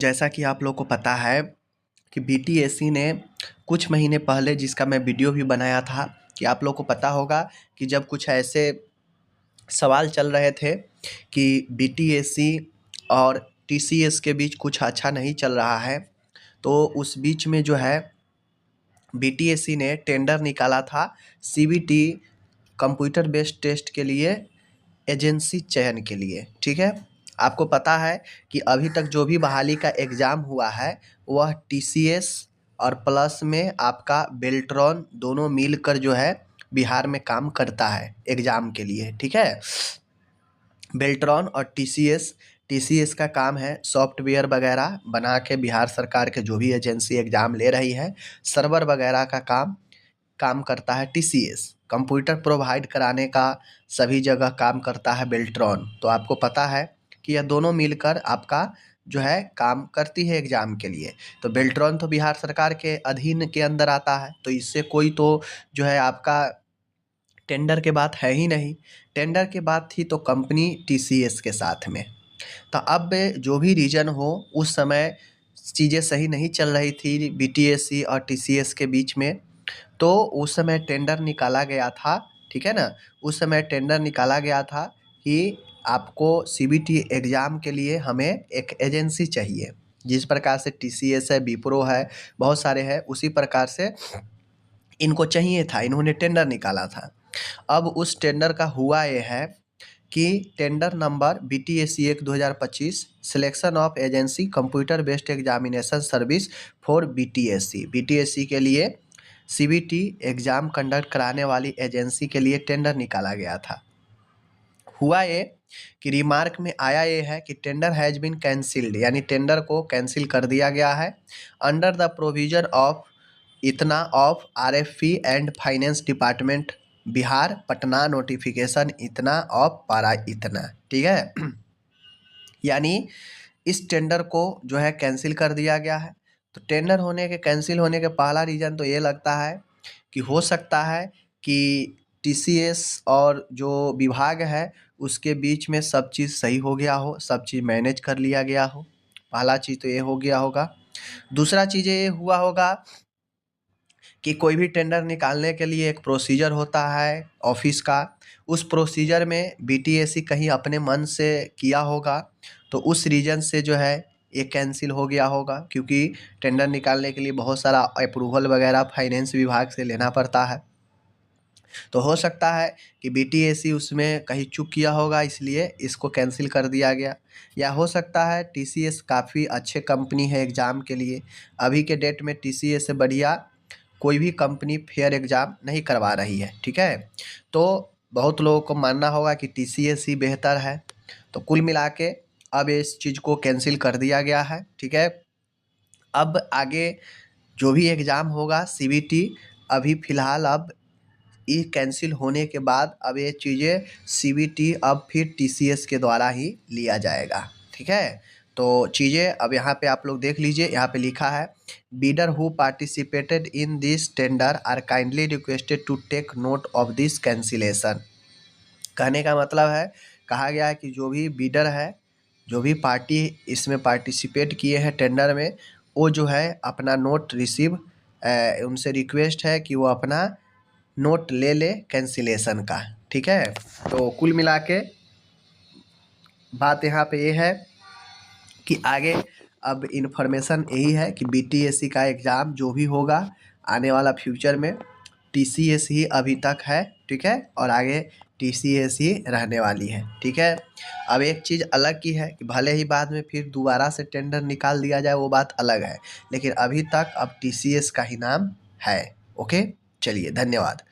जैसा कि आप लोग को पता है कि बीटीएससी ने कुछ महीने पहले जिसका मैं वीडियो भी बनाया था कि आप लोग को पता होगा कि जब कुछ ऐसे सवाल चल रहे थे कि बीटीएससी और टीसीएस के बीच कुछ अच्छा नहीं चल रहा है, तो उस बीच में जो है बीटीएससी ने टेंडर निकाला था सीबीटी कंप्यूटर बेस्ड टेस्ट के लिए एजेंसी चयन के लिए। ठीक है, आपको पता है कि अभी तक जो भी बहाली का एग्ज़ाम हुआ है वह टीसीएस और प्लस में आपका बेल्ट्रॉन दोनों मिलकर जो है बिहार में काम करता है एग्ज़ाम के लिए। ठीक है, बेल्ट्रॉन और टीसीएस का काम है सॉफ्टवेयर वगैरह बना के बिहार सरकार के जो भी एजेंसी एग्ज़ाम ले रही है सर्वर वगैरह का काम करता है टीसीएस। कंप्यूटर प्रोवाइड कराने का सभी जगह काम करता है बेल्ट्रॉन। तो आपको पता है कि यह दोनों मिलकर आपका जो है काम करती है एग्ज़ाम के लिए। तो बेल्ट्रॉन तो बिहार सरकार के अधीन के अंदर आता है, तो इससे कोई तो जो है आपका टेंडर के बात है ही नहीं। टेंडर के बात थी तो कंपनी टीसीएस के साथ में। तो अब जो भी रीज़न हो उस समय चीज़ें सही नहीं चल रही थी बीटीएससी और टीसीएस के बीच में, तो उस समय टेंडर निकाला गया था। ठीक है ना, उस समय टेंडर निकाला गया था कि आपको सीबीटी एग्ज़ाम के लिए हमें एक एजेंसी चाहिए। जिस प्रकार से टीसीएस है, विप्रो है, बहुत सारे हैं, उसी प्रकार से इनको चाहिए था, इन्होंने टेंडर निकाला था। अब उस टेंडर का हुआ ये है कि tender number BTSC 1/2025 selection of agency computer based examination service for BTSC के लिए सीबीटी एग्ज़ाम कंडक्ट कराने वाली एजेंसी के लिए टेंडर निकाला गया था। हुआ ये कि रिमार्क में आया ये है कि टेंडर हैज़ बीन कैंसिल्ड, यानी टेंडर को कैंसिल कर दिया गया है अंडर द प्रोविजन ऑफ इतना of RFP and finance department Bihar Patna notification इतना ऑफ पारा इतना। ठीक है यानी इस टेंडर को जो है कैंसिल कर दिया गया है। तो टेंडर होने के कैंसिल होने के पहला रीज़न तो ये लगता है कि हो सकता है कि टीसीएस और जो विभाग है उसके बीच में सब चीज़ सही हो गया हो, सब चीज़ मैनेज कर लिया गया हो। पहला चीज़ तो ये हो गया होगा। दूसरा चीज़ ये हुआ होगा कि कोई भी टेंडर निकालने के लिए एक प्रोसीजर होता है ऑफिस का, उस प्रोसीजर में बीटीएससी कहीं अपने मन से किया होगा, तो उस रीज़न से जो है ये कैंसिल हो गया होगा, क्योंकि टेंडर निकालने के लिए बहुत सारा अप्रूवल वगैरह फाइनेंस विभाग से लेना पड़ता है। तो हो सकता है कि बीटीएससी उसमें कहीं चूक किया होगा, इसलिए इसको कैंसिल कर दिया गया। या हो सकता है टीसीएस काफ़ी अच्छे कंपनी है एग्ज़ाम के लिए, अभी के डेट में टीसीएस से बढ़िया कोई भी कंपनी फेयर एग्ज़ाम नहीं करवा रही है। ठीक है, तो बहुत लोगों को मानना होगा कि टीसीएस ही बेहतर है। तो कुल मिला के अब इस चीज़ को कैंसिल कर दिया गया है। ठीक है, अब आगे जो भी एग्ज़ाम होगा सीबीटी, अभी फ़िलहाल अब ये कैंसिल होने के बाद अब ये चीज़ें सीबीटी अब फिर टीसीएस के द्वारा ही लिया जाएगा। ठीक है, तो चीज़ें अब यहाँ पे आप लोग देख लीजिए, यहाँ पे लिखा है bidder who participated in this tender are kindly requested to take note of this cancellation. कहने का मतलब है, कहा गया है कि जो भी बिडर है, जो भी पार्टी इसमें पार्टिसिपेट किए हैं टेंडर में, वो जो है अपना नोट रिसीव उनसे रिक्वेस्ट है कि वो अपना नोट ले ले कैंसिलेशन का। ठीक है, तो कुल मिला के बात यहाँ पे ये है कि आगे अब इन्फॉर्मेशन यही है कि बीटीएससी का एग्ज़ाम जो भी होगा आने वाला फ्यूचर में टीसीएस ही अभी तक है। ठीक है, और आगे टीसीएस ही रहने वाली है। ठीक है, अब एक चीज़ अलग की है कि भले ही बाद में फिर दोबारा से टेंडर निकाल दिया जाए, वो बात अलग है, लेकिन अभी तक अब टीसीएस का ही नाम है। ओके, चलिए, धन्यवाद।